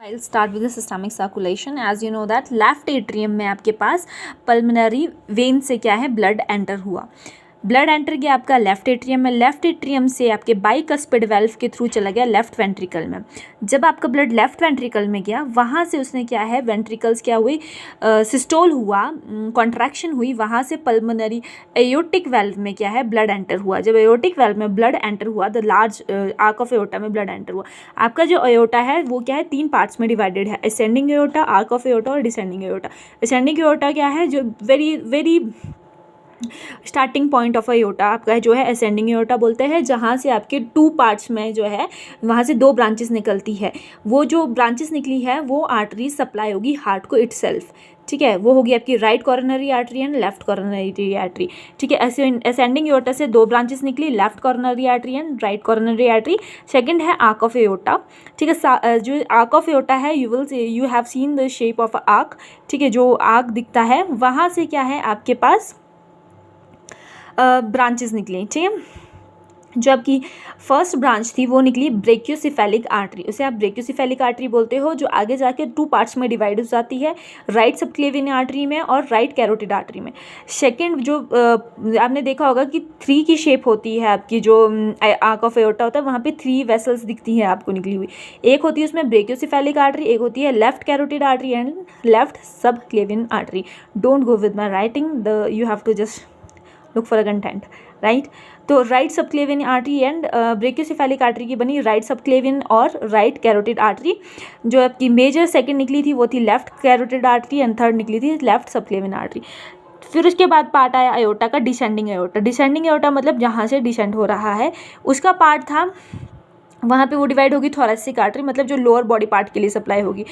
I'll start with the systemic circulation. As you know that left atrium में आपके पास pulmonary vein से क्या है ब्लड एंटर हुआ, ब्लड एंटर गया आपका लेफ्ट एट्रियम में, लेफ्ट एट्रियम से आपके बाइकस्पिड वेल्व के थ्रू चला गया लेफ्ट वेंट्रिकल में। जब आपका ब्लड लेफ्ट वेंट्रिकल में गया वहाँ से उसने क्या है वेंट्रिकल्स क्या हुई सिस्टोल हुआ, कॉन्ट्रैक्शन हुई, वहाँ से पल्मोनरी एयोटिक वेल्व में क्या है ब्लड एंटर हुआ। जब एयोटिक वेल्व में ब्लड एंटर हुआ the large arc of aorta में ब्लड एंटर हुआ। आपका जो एयोटा है वो क्या है 3 पार्ट्स में डिवाइडेड है, ascending aorta, arc of aorta और डिसेंडिंग एयोटा। असेंडिंग एयोटा क्या है जो very starting point of aorta आपका जो है असेंडिंग एयोटा बोलते हैं, जहाँ से आपके 2 पार्ट्स में जो है वहाँ से 2 ब्रांचेस निकलती है। वो जो ब्रांचेस निकली है वो आर्टरी सप्लाई होगी हार्ट को इटसेल्फ, ठीक है। वो होगी आपकी right coronary artery and left coronary artery, ठीक है। असेंडिंग एयोटा से 2 ब्रांचेस निकली, left coronary artery and right coronary artery. Second है आर्क ऑफ एयोटा, ठीक है। जो आर्क ऑफ एयोटा है you have seen the shape of arc, ठीक है। जो आर्क दिखता है वहाँ से क्या है आपके पास ब्रांचेस निकली, ठीक है। जो आपकी फर्स्ट ब्रांच थी वो निकली ब्रेकियोसिफेलिक आर्टरी, उसे आप ब्रेकियोसिफेलिक आर्टरी बोलते हो, जो आगे जाके 2 पार्ट्स में डिवाइड हो जाती है, राइट सबक्लेवियन आर्टरी में और राइट कैरोटिड आर्टरी में। सेकंड जो आपने देखा होगा कि 3 की शेप होती है आपकी, जो आर्क ऑफ एयोटा होता है वहाँ पे 3 वेसल्स दिखती हैं आपको निकली हुई। एक होती है उसमें ब्रेकियोसिफेलिक आर्टरी, एक होती है left carotid artery and left subclavian artery. Don't go with my writing, you have to just look for a content, right. तो right subclavian artery and brachiocephalic artery की बनी राइट सबक्लेवियन और राइट कैरोटिड आर्टरी। जो आपकी major second निकली थी वो थी left carotid artery and third निकली थी लेफ्ट सबक्लेवियन आर्टरी। फिर उसके बाद पार्ट आया अयोटा का डिसेंडिंग अयोटा। डिसेंडिंग अयोटा मतलब जहाँ से डिसेंड हो रहा है उसका पार्ट था, वहाँ पे वो डिवाइड होगी थोरेसिक आर्टरी, मतलब जो लोअर बॉडी पार्ट के लिए सप्लाई होगी,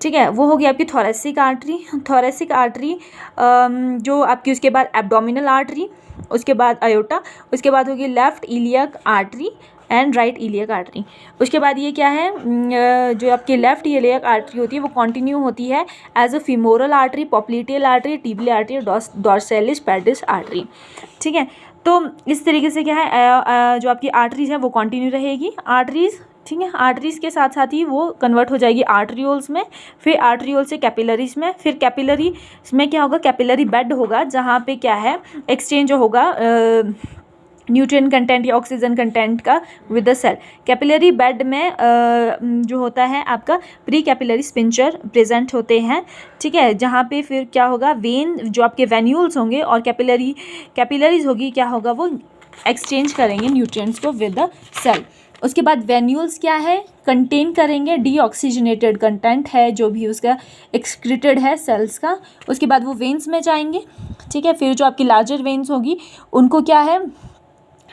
ठीक है। वो होगी आपकी थोरेसिक आर्टरी। थोरेसिक आर्टरी जो आपकी, उसके बाद एब्डोमिनल आर्टरी, उसके बाद अयोटा, उसके बाद होगी left iliac artery and right iliac artery. उसके बाद ये क्या है जो आपकी लेफ्ट इलियक आर्टरी होती है वो कंटिन्यू होती है as a femoral artery, popliteal artery, tibial artery, dorsalis pedis artery, ठीक है। तो इस तरीके से क्या है जो आपकी आर्टरीज है वो कंटिन्यू रहेगी, आर्टरीज, ठीक है। आर्टरीज के साथ साथ ही वो कन्वर्ट हो जाएगी आर्टरियोल्स में, फिर आर्टरियोल से कैपिलरीज में, फिर कैपिलरी में क्या होगा कैपिलरी बेड होगा, जहाँ पे क्या है एक्सचेंज होगा न्यूट्रिएंट कंटेंट या ऑक्सीजन कंटेंट का with the cell. Capillary bed में जो होता है आपका प्री कैपिलरी स्पिंचर प्रेजेंट होते हैं, ठीक है। जहाँ पे फिर क्या होगा वेन जो आपके वेन्यूल्स होंगे और कैपिलरीज होगी क्या होगा वो एक्सचेंज करेंगे न्यूट्रिएंट्स को विद द सेल। उसके बाद वेन्यूल्स क्या है कंटेन करेंगे डीऑक्सीजनेटेड कंटेंट है जो भी उसका एक्सक्रीटेड है सेल्स का। उसके बाद वो वेन्स में जाएंगे, ठीक है। फिर जो आपकी लार्जर वेन्स होगी उनको क्या है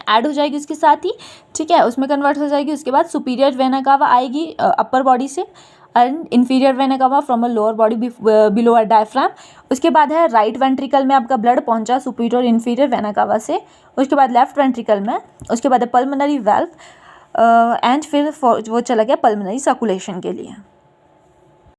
ऐड हो जाएगी उसके साथ ही, ठीक है, उसमें कन्वर्ट हो जाएगी। उसके बाद सुपीरियर वेना कावा आएगी अपर बॉडी से and inferior vena cava from a lower body below a diaphragm. उसके बाद है राइट वेंट्रिकल में आपका ब्लड पहुंचा सुपीरियर इन्फीरियर वेना कावा से। उसके बाद लेफ्ट वेंट्रिकल में, उसके बाद है पल्मोनरी वेल्व एंड फिर वो चला गया पल्मोनरी सर्कुलेशन के लिए।